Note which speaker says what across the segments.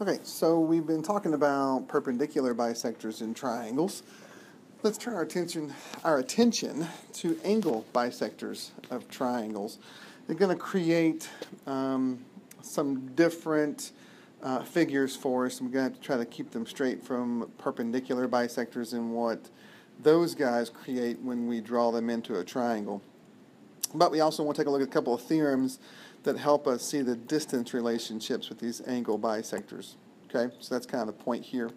Speaker 1: Okay, so we've been talking about perpendicular bisectors and triangles. Let's turn our attention to angle bisectors of triangles. They're going to create some different figures for us. We're going to have to try to keep them straight from perpendicular bisectors and what those guys create when we draw them into a triangle. But we also want to take a look at a couple of theorems that help us see the distance relationships with these angle bisectors. Okay, so that's kind of the point here.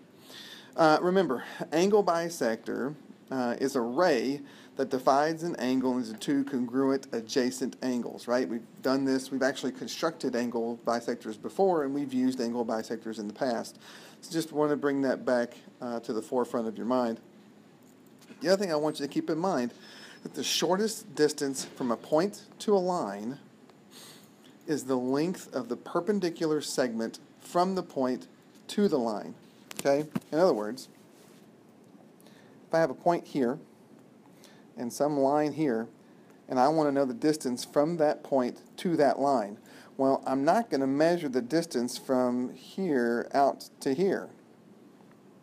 Speaker 1: Remember, angle bisector is a ray that divides an angle into two congruent adjacent angles, right? We've done this. We've actually constructed angle bisectors before, and we've used angle bisectors in the past. So just want to bring that back to the forefront of your mind. The other thing I want you to keep in mind that the shortest distance from a point to a line is the length of the perpendicular segment from the point to the line. Okay? In other words, if I have a point here and some line here, and I want to know the distance from that point to that line, well, I'm not going to measure the distance from here out to here,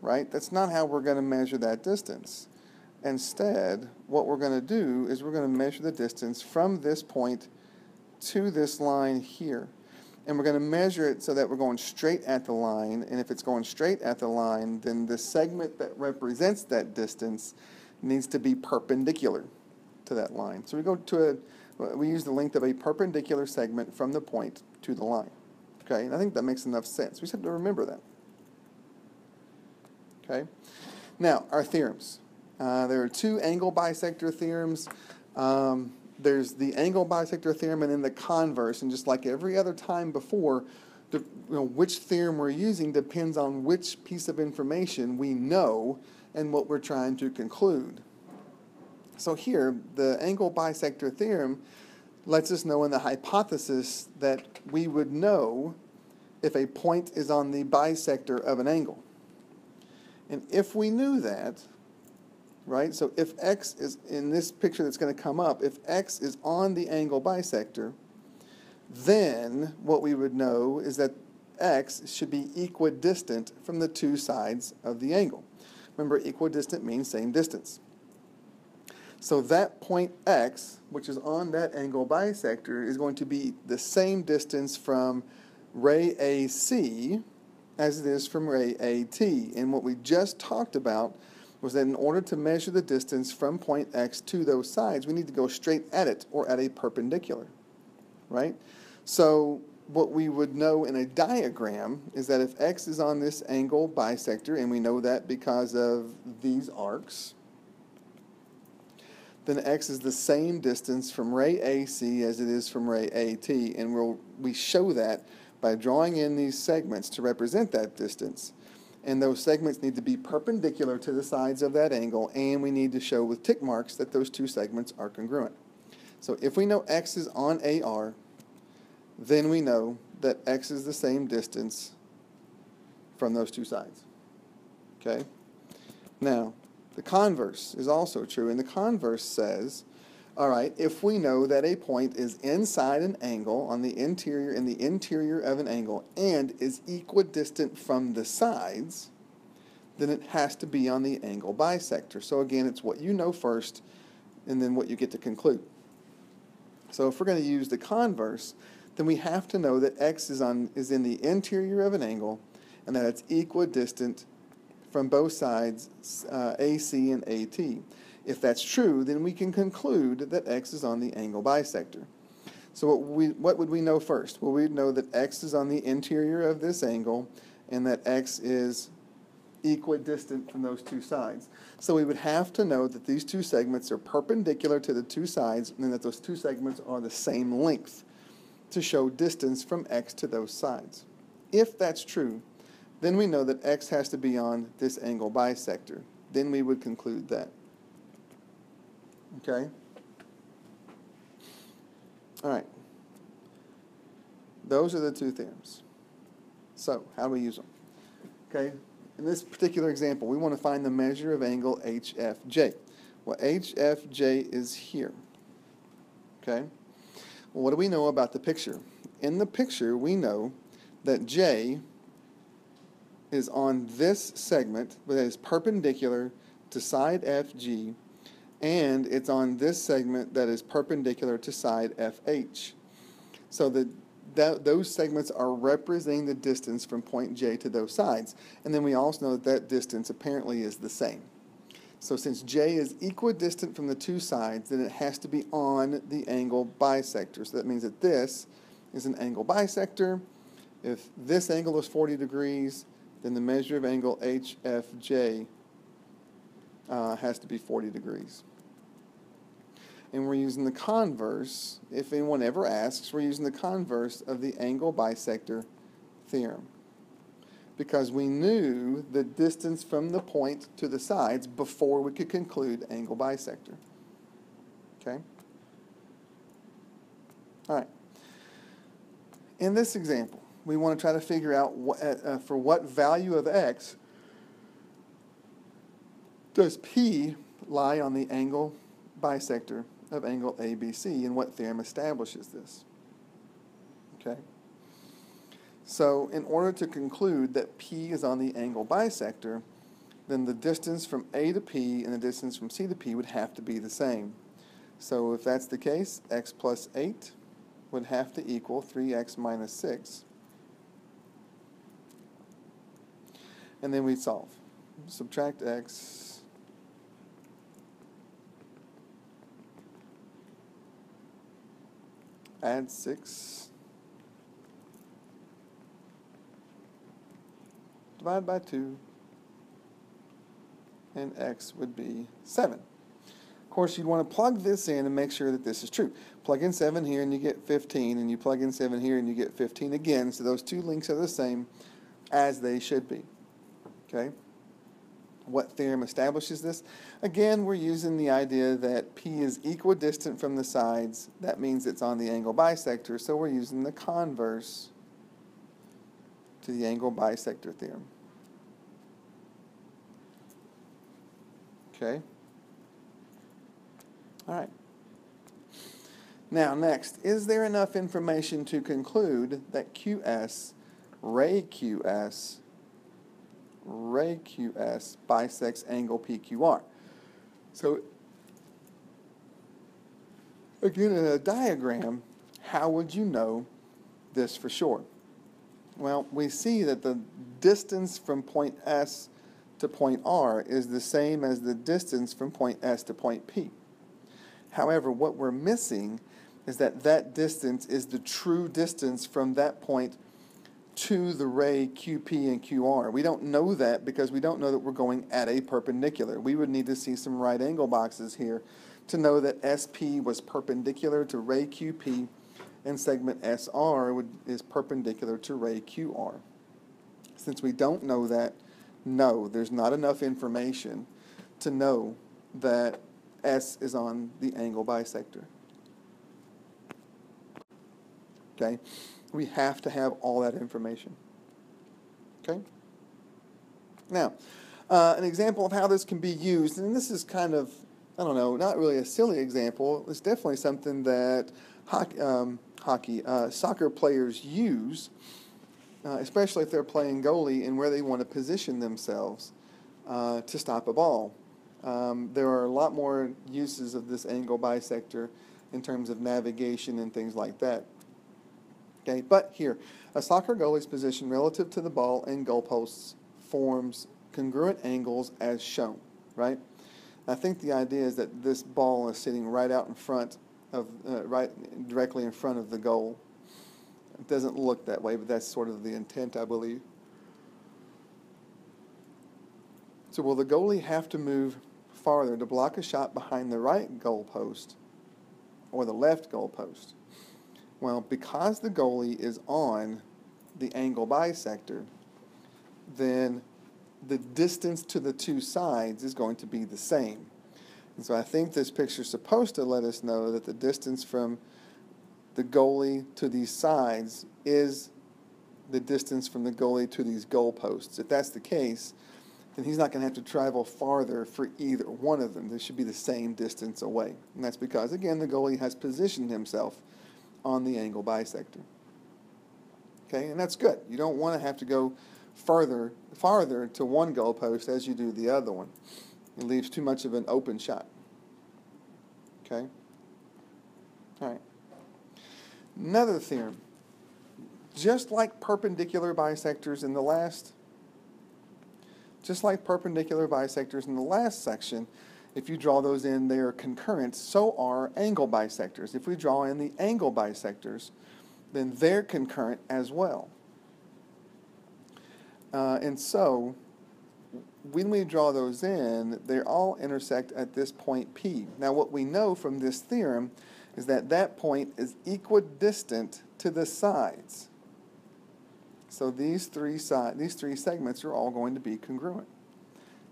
Speaker 1: right? That's not how we're going to measure that distance. Instead, what we're going to do is we're going to measure the distance from this point to this line here. And we're going to measure it so that we're going straight at the line. And if it's going straight at the line, then the segment that represents that distance needs to be perpendicular to that line. So we use the length of a perpendicular segment from the point to the line. Okay, and I think that makes enough sense. We just have to remember that. Okay, now our theorems. There are two angle bisector theorems. There's the angle bisector theorem and then the converse. And just like every other time before, which theorem we're using depends on which piece of information we know and what we're trying to conclude. So here, the angle bisector theorem lets us know in the hypothesis that we would know if a point is on the bisector of an angle. And if we knew that, right? So if x is, in this picture that's going to come up, if x is on the angle bisector, then what we would know is that x should be equidistant from the two sides of the angle. Remember, equidistant means same distance. So that point x, which is on that angle bisector, is going to be the same distance from ray AC as it is from ray AT. And what we just talked about was that in order to measure the distance from point x to those sides, we need to go straight at it or at a perpendicular, right? So what we would know in a diagram is that if x is on this angle bisector, and we know that because of these arcs, then x is the same distance from ray AC as it is from ray AT, and we show that by drawing in these segments to represent that distance. And those segments need to be perpendicular to the sides of that angle, and we need to show with tick marks that those two segments are congruent. So if we know x is on AR, then we know that x is the same distance from those two sides. Okay? Now, the converse is also true, and the converse says, all right, if we know that a point is inside an angle in the interior of an angle and is equidistant from the sides, then it has to be on the angle bisector. So again, it's what you know first and then what you get to conclude. So if we're going to use the converse, then we have to know that x is in the interior of an angle and that it's equidistant from both sides, AC and AT. If that's true, then we can conclude that x is on the angle bisector. So what would we know first? Well, we'd know that x is on the interior of this angle and that x is equidistant from those two sides. So we would have to know that these two segments are perpendicular to the two sides and that those two segments are the same length to show distance from x to those sides. If that's true, then we know that x has to be on this angle bisector. Then we would conclude that. Okay? All right. Those are the two theorems. So, how do we use them? Okay? In this particular example, we want to find the measure of angle HFJ. Well, HFJ is here. Okay? Well, what do we know about the picture? In the picture, we know that J is on this segment that is perpendicular to side FG, and it's on this segment that is perpendicular to side FH. So those segments are representing the distance from point J to those sides. And then we also know that that distance apparently is the same. So since J is equidistant from the two sides, then it has to be on the angle bisector. So that means that this is an angle bisector. If this angle is 40 degrees, then the measure of angle HFJ has to be 40 degrees. And we're using the converse, if anyone ever asks, we're using the converse of the angle bisector theorem. Because we knew the distance from the point to the sides before we could conclude angle bisector. Okay? All right. In this example, we want to try to figure out for what value of x does P lie on the angle bisector of angle ABC, and what theorem establishes this. Okay? So in order to conclude that P is on the angle bisector, then the distance from A to P and the distance from C to P would have to be the same. So if that's the case, x plus 8 would have to equal 3x minus 6. And then we solve. Subtract x, add 6, divide by 2, and x would be 7. Of course, you'd want to plug this in and make sure that this is true. Plug in 7 here and you get 15, and you plug in 7 here and you get 15 again, so those two links are the same as they should be. Okay? What theorem establishes this? Again, we're using the idea that P is equidistant from the sides. That means it's on the angle bisector, so we're using the converse to the angle bisector theorem. Okay? All right. Now, next, is there enough information to conclude that QS, ray QS bisects angle PQR? So, again, in a diagram, how would you know this for sure? Well, we see that the distance from point S to point R is the same as the distance from point S to point P. However, what we're missing is that that distance is the true distance from that point to the ray QP and QR. We don't know that because we don't know that we're going at a perpendicular. We would need to see some right angle boxes here to know that SP was perpendicular to ray QP and segment SR is perpendicular to ray QR. Since we don't know that, no, there's not enough information to know that S is on the angle bisector. Okay? We have to have all that information. Okay? Now, an example of how this can be used, and this is kind of, I don't know, not really a silly example. It's definitely something that soccer players use, especially if they're playing goalie and where they want to position themselves to stop a ball. There are a lot more uses of this angle bisector in terms of navigation and things like that. Okay, but here, a soccer goalie's position relative to the ball and goalposts forms congruent angles as shown, right? I think the idea is that this ball is sitting right out in front of, directly in front of the goal. It doesn't look that way, but that's sort of the intent, I believe. So will the goalie have to move farther to block a shot behind the right goalpost or the left goalpost? Well, because the goalie is on the angle bisector, then the distance to the two sides is going to be the same. And so I think this picture is supposed to let us know that the distance from the goalie to these sides is the distance from the goalie to these goalposts. If that's the case, then he's not going to have to travel farther for either one of them. They should be the same distance away. And that's because, again, the goalie has positioned himself on the angle bisector. Okay, and that's good. You don't want to have to go farther to one goalpost as you do the other one. It leaves too much of an open shot. Okay? All right. Another theorem. Just like perpendicular bisectors in the last section, if you draw those in, they are concurrent. So are angle bisectors. If we draw in the angle bisectors, then they're concurrent as well. And so, when we draw those in, they all intersect at this point P. Now, what we know from this theorem is that that point is equidistant to the sides. So these three segments are all going to be congruent.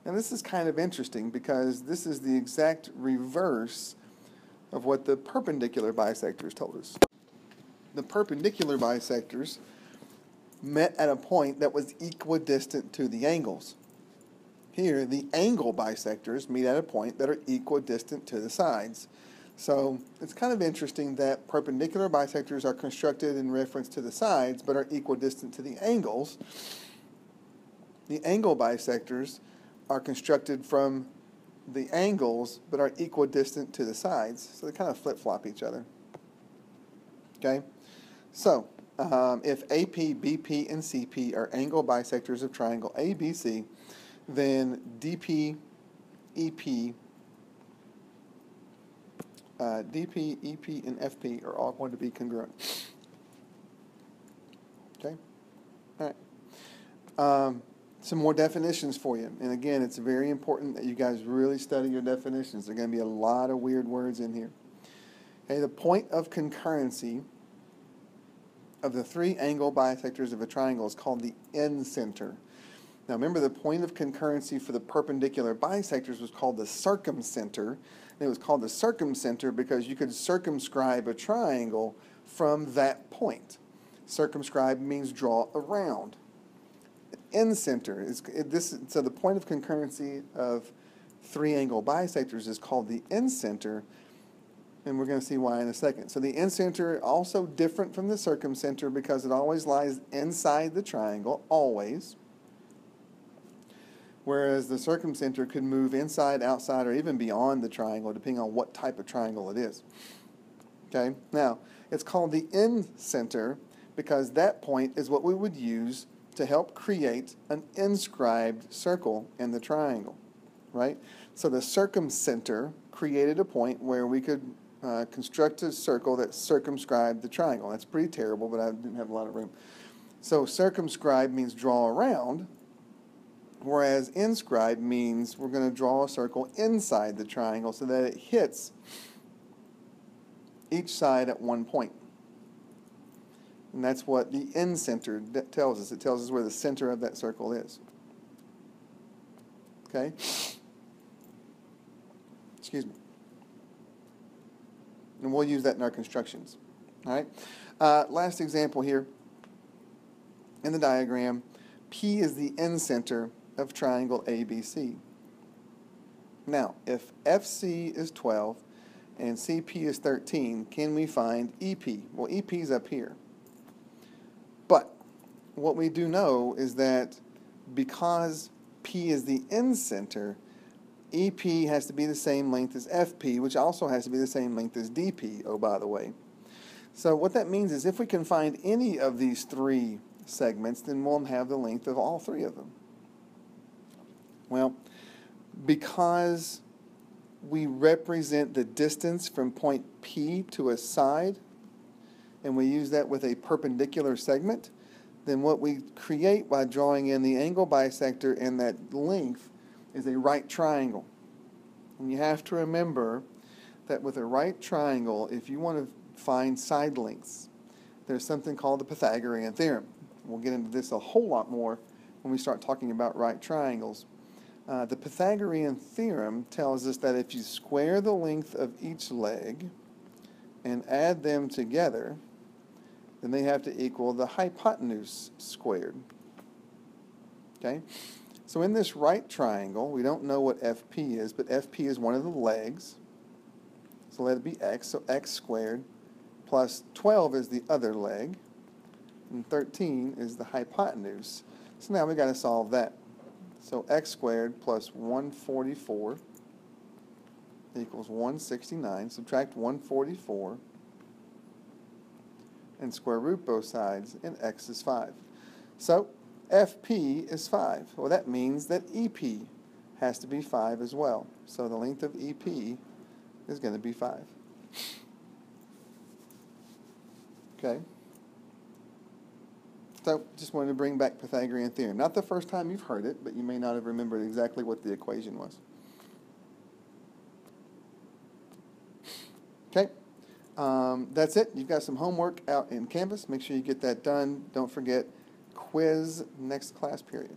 Speaker 1: Now, this is kind of interesting because this is the exact reverse of what the perpendicular bisectors told us. The perpendicular bisectors met at a point that was equidistant to the angles. Here, the angle bisectors meet at a point that are equidistant to the sides. So it's kind of interesting that perpendicular bisectors are constructed in reference to the sides but are equidistant to the angles. The angle bisectors are constructed from the angles but are equidistant to the sides. So they kind of flip-flop each other. Okay? So if AP, BP, and CP are angle bisectors of triangle ABC, then DP, EP, and FP are all going to be congruent. Okay? All right. Some more definitions for you. And again, it's very important that you guys really study your definitions. There are going to be a lot of weird words in here. Okay, the point of concurrency of the three angle bisectors of a triangle is called the incenter. Now remember, the point of concurrency for the perpendicular bisectors was called the circumcenter. And it was called the circumcenter because you could circumscribe a triangle from that point. Circumscribe means draw around. Incenter so the point of concurrency of three angle bisectors is called the incenter, and we're going to see why in a second. So the incenter also different from the circumcenter because it always lies inside the triangle, always. Whereas the circumcenter could move inside, outside, or even beyond the triangle, depending on what type of triangle it is. Okay? Now, it's called the incenter because that point is what we would use to help create an inscribed circle in the triangle. Right? So the circumcenter created a point where we could construct a circle that circumscribed the triangle. That's pretty terrible, but I didn't have a lot of room. So circumscribe means draw around, whereas inscribe means we're going to draw a circle inside the triangle so that it hits each side at one point. And that's what the incenter tells us. It tells us where the center of that circle is. Okay? Excuse me. And we'll use that in our constructions. All right? Last example here in the diagram. P is the incenter of triangle ABC. Now, if FC is 12 and CP is 13, can we find EP? Well, EP is up here. But what we do know is that because P is the incenter, EP has to be the same length as FP, which also has to be the same length as DP, oh, by the way. So what that means is if we can find any of these three segments, then we'll have the length of all three of them. Well, because we represent the distance from point P to a side, and we use that with a perpendicular segment, then what we create by drawing in the angle bisector and that length is a right triangle. And you have to remember that with a right triangle, if you want to find side lengths, there's something called the Pythagorean theorem. We'll get into this a whole lot more when we start talking about right triangles. The Pythagorean theorem tells us that if you square the length of each leg and add them together, then they have to equal the hypotenuse squared. Okay? So in this right triangle, we don't know what FP is, but FP is one of the legs. So let it be x, so x squared plus 12 is the other leg, and 13 is the hypotenuse. So now we got to solve that. So x squared plus 144 equals 169. Subtract 144 and square root both sides, and x is 5. So FP is 5. Well, that means that EP has to be 5 as well. So the length of EP is going to be 5. Okay? So just wanted to bring back Pythagorean theorem. Not the first time you've heard it, but you may not have remembered exactly what the equation was. Okay? That's it. You've got some homework out in Canvas. Make sure you get that done. Don't forget, quiz next class period.